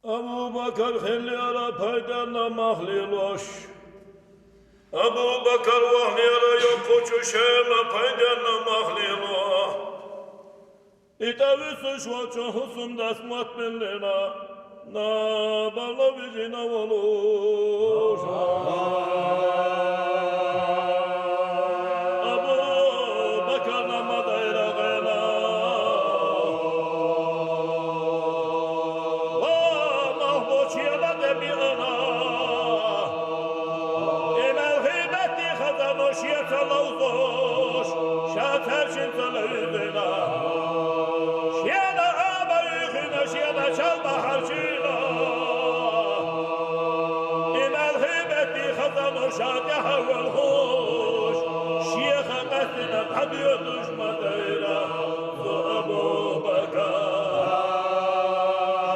Abu Bakar xilli ara paydanla mahliloş. Abu Bakar vahli ara yok koçu şema paydanla mahlilo. İtavi suçvaço husum dasmat billina. Na bala vizina voluş. Abu Bakar namadayra gela. شادها والخوش شيخ قتنا بحبي دشمن ديرا أبو بكر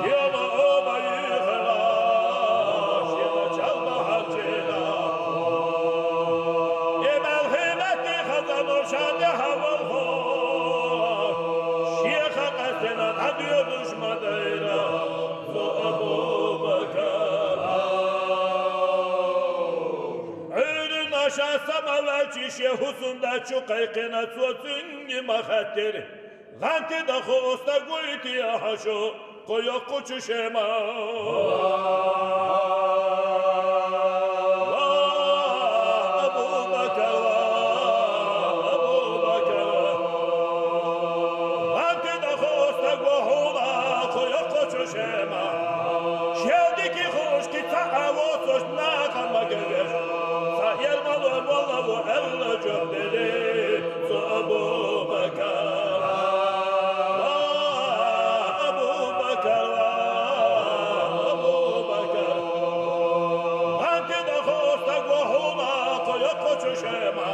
يا أبا يخلاش يا شلبة حجينا إما الهمة خزن شادها والخوش شيخ قتنا بحبي دشمن ديرا أبو بكر Şahsama velçi şehusunda çukaykına tutun mahattir. Ganti da hosta goyti ya haşo koyo kuçu şema. Abu Bakar, Abu Bakar. Ganti da hosta gohula koyo kuçu şema. Şevdiki hoş ki taavosoş nakama gelir. Yermalı vallahu elle cöndeli Abu Bakar Abu Bakar Abu Bakar Anti da hosta gohuna koya koçu şema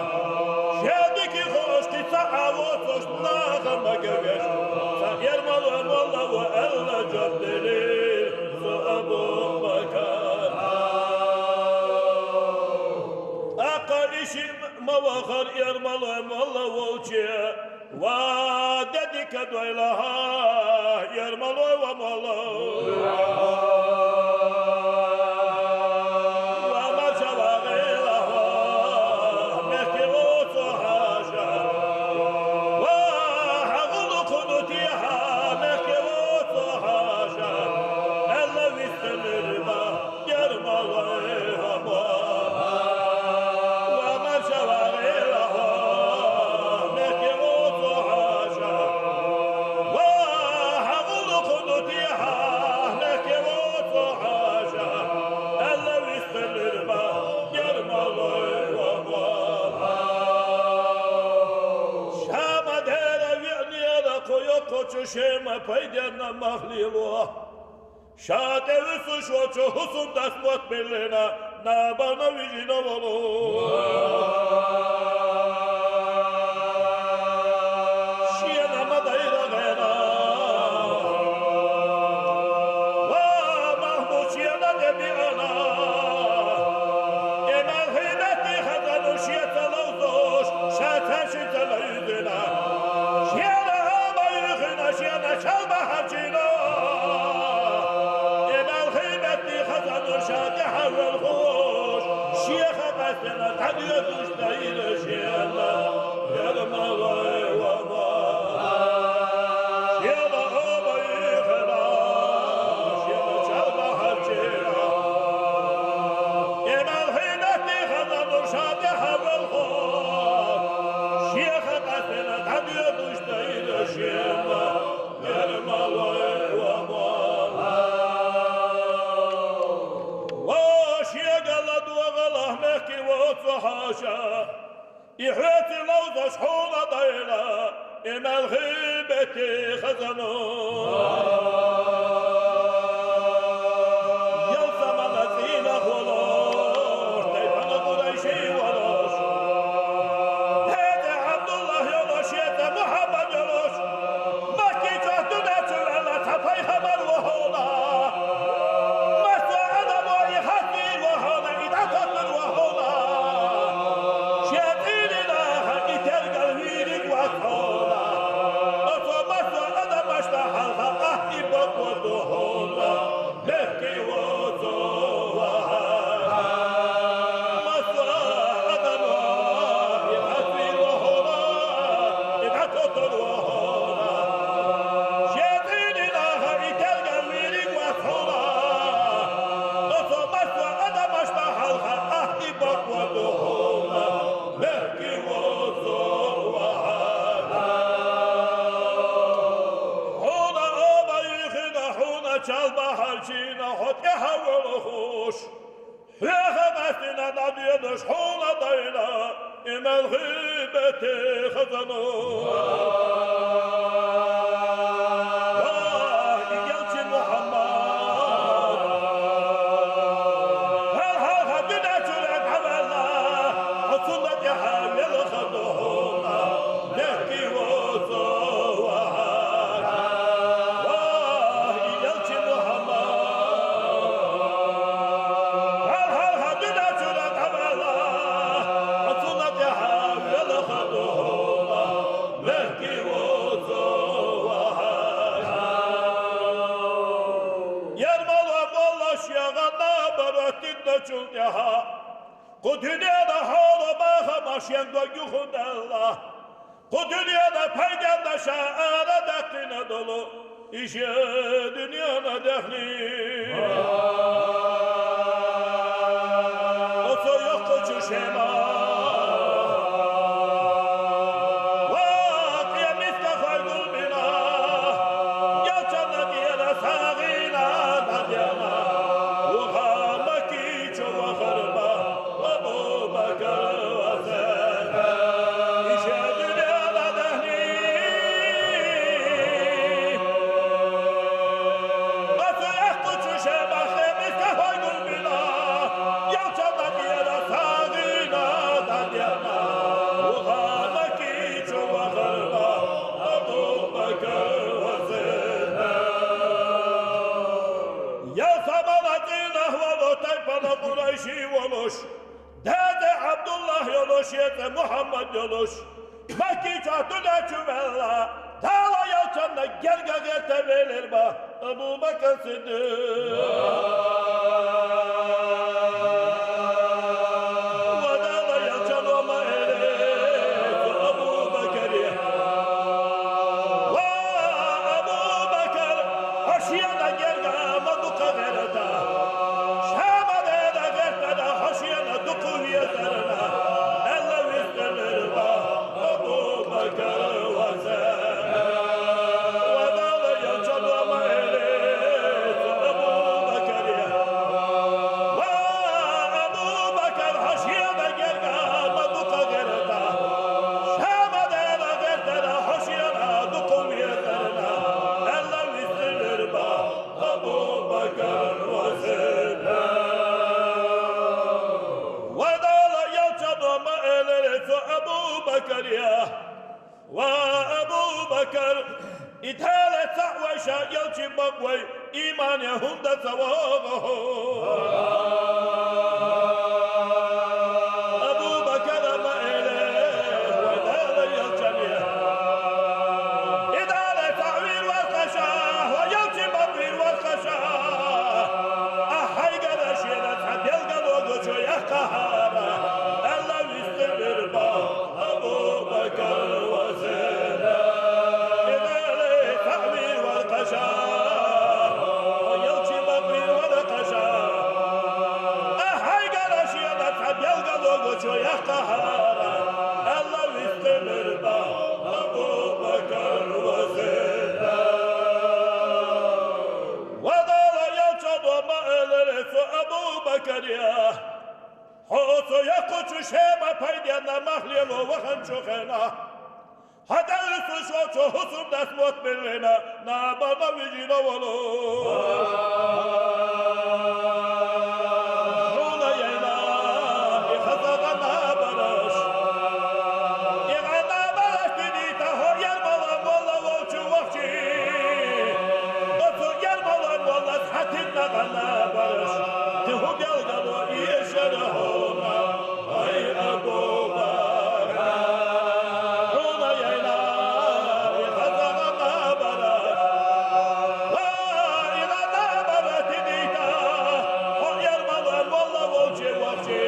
Şevdiki hoş ki taavosoş nakama gelir Yermalı vallahu elle cöndeli Abu Bakar İşim mavakar yermalım Allah volçe va dedik doylaha yermalı ve malı va maçava gelaha mehke otu haşa va hagulu kunutiha mehke otu haşa elle vistemirba yermalı ve malı koçu şema paydana mahlilo şade usuş oçu husun dasmat bellena na bana vijina valo şiyana madayra gena va mahmud şiyana debi ana emel hidati hazanu şiyata lawzoş şatan şitala yüzüna شلبة حجينا إلى الخيمة خزن شادحة والخوش شيخ قتنا تبي تشتهي شيلا يا المضي وما شيلا أبا يخلاش يا شلبة حجينا إلى الخيمة خزن شادحة والخوش شيخ قتنا تبي تشتهي شيلا حاشا يحيط لوض شحومة ضيلة إما الغيبة خزنو يلزم الذين خلوش تيبان قريشي ولوش هذا عبد الله يلوش يدا محمد يلوش مكي جهدنا تلعلا تفاي خبر وهولا مسوى عدم ويخطي وهولا إذا تطر وهولا harcina hot ya havalı hoş. Hıhıbetine nadiyediş hola dayla. İmel hıbeti hızanı. Bu dünyada hala baha maşyanda yuhudallah. Bu dünyada peygamdaşa ara dakline dolu. İşe dünyana dehli. Oto yok koçu şema. Vak ya miskafay gulbina. Yalçanla diyene sağina dadyana. Dede Abdullah yoluş yete Muhammed yoluş. Mekki çatına çüvella. Dağla yalçanla gel gagete verir ba. Ebu Bakır Sıddık. Vadala yalçan olma ele. Ebu Bakır ya. Va Ebu Bakır. Hoşiyana gel gama duka vereta. وأبو بكر إتالة سعوشا يلشي بقوي إيمان يهند ثوابه أبو بكر ما إليه وإتالة يلشي إتالة تعوير والخشا ويلشي بقوي والخشا أحي قدشي نتحب يلقى وقشو يحكهارا ألا يستمر با أبو بكر Hoso ya koçu şema paydiyana mahliyelo vahan çokena. Hadal suço çohusum das mot belena na bana vicino volo. Rola yayla ihazaga na baraş. İğana baraş dinita hor yer malan valla volçu vakçi. Otur yer malan valla hatin nagana baraş. Tihu gel galo iyişere hona. Ay Abu Bakar. Rola yayla ihazaga na baraş. İğana baraş dinita hor yer malan valla volçu vakçi.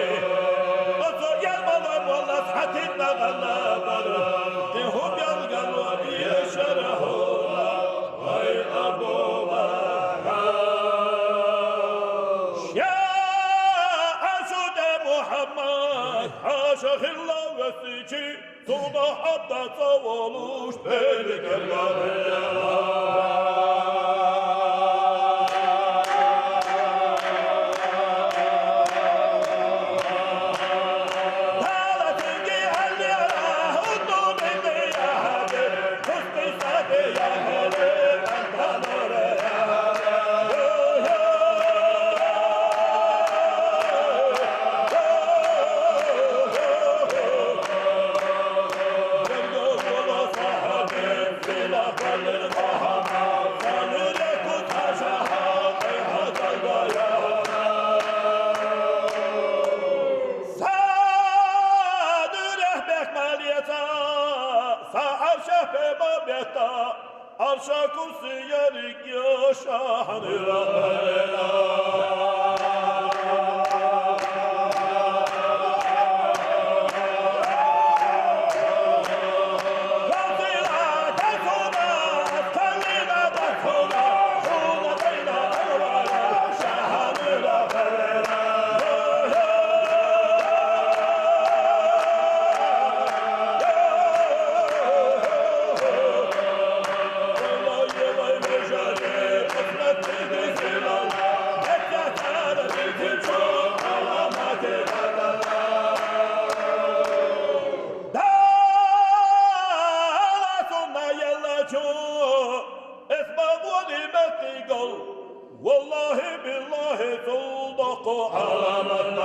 Otur yer malan valla hatin nagana baraş. Tihu gel galo iyişere hona. Ay Abu Bakar. Haşa hilla ve sici Tuğda hatta savuluş Beylik evladı kursi yarik yaşanır. والله بالله تصدق على من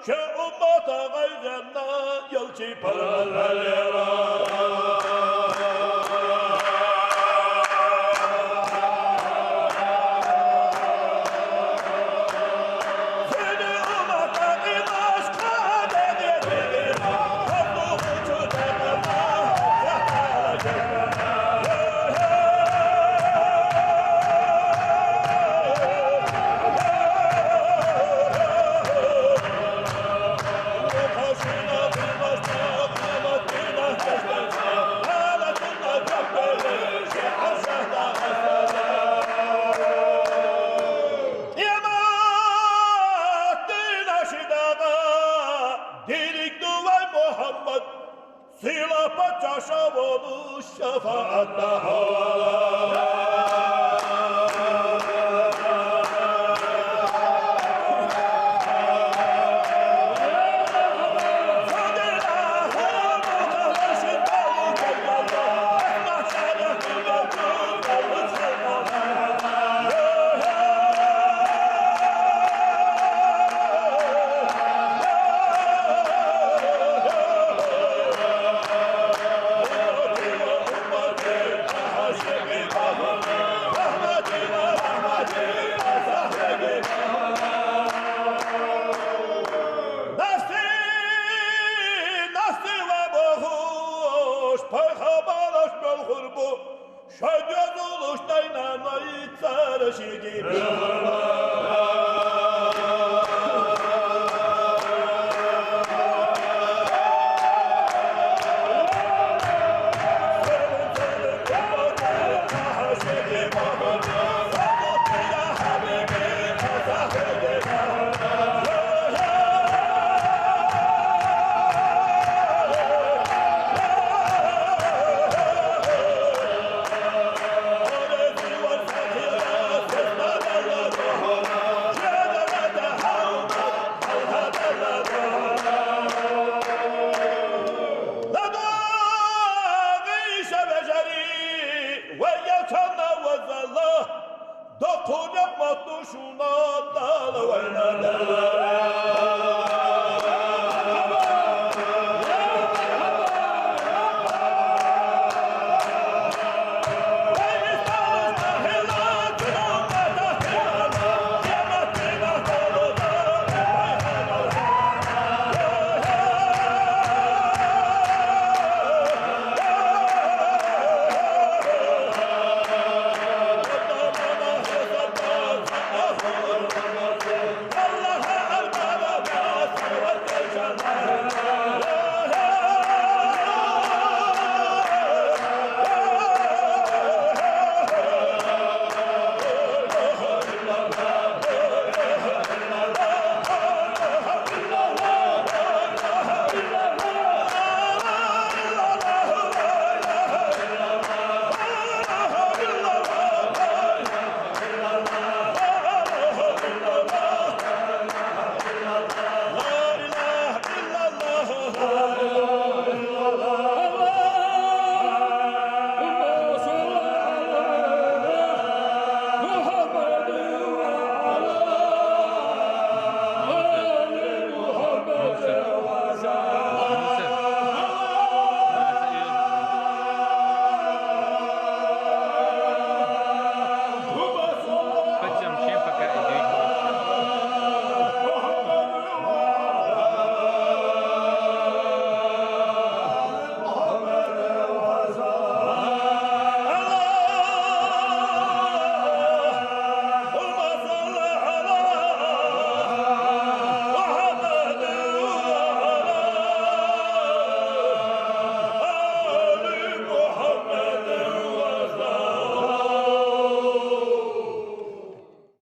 شأمة غيرنا يلتي بالغليرة Sila paça şavalı şafaatta havalar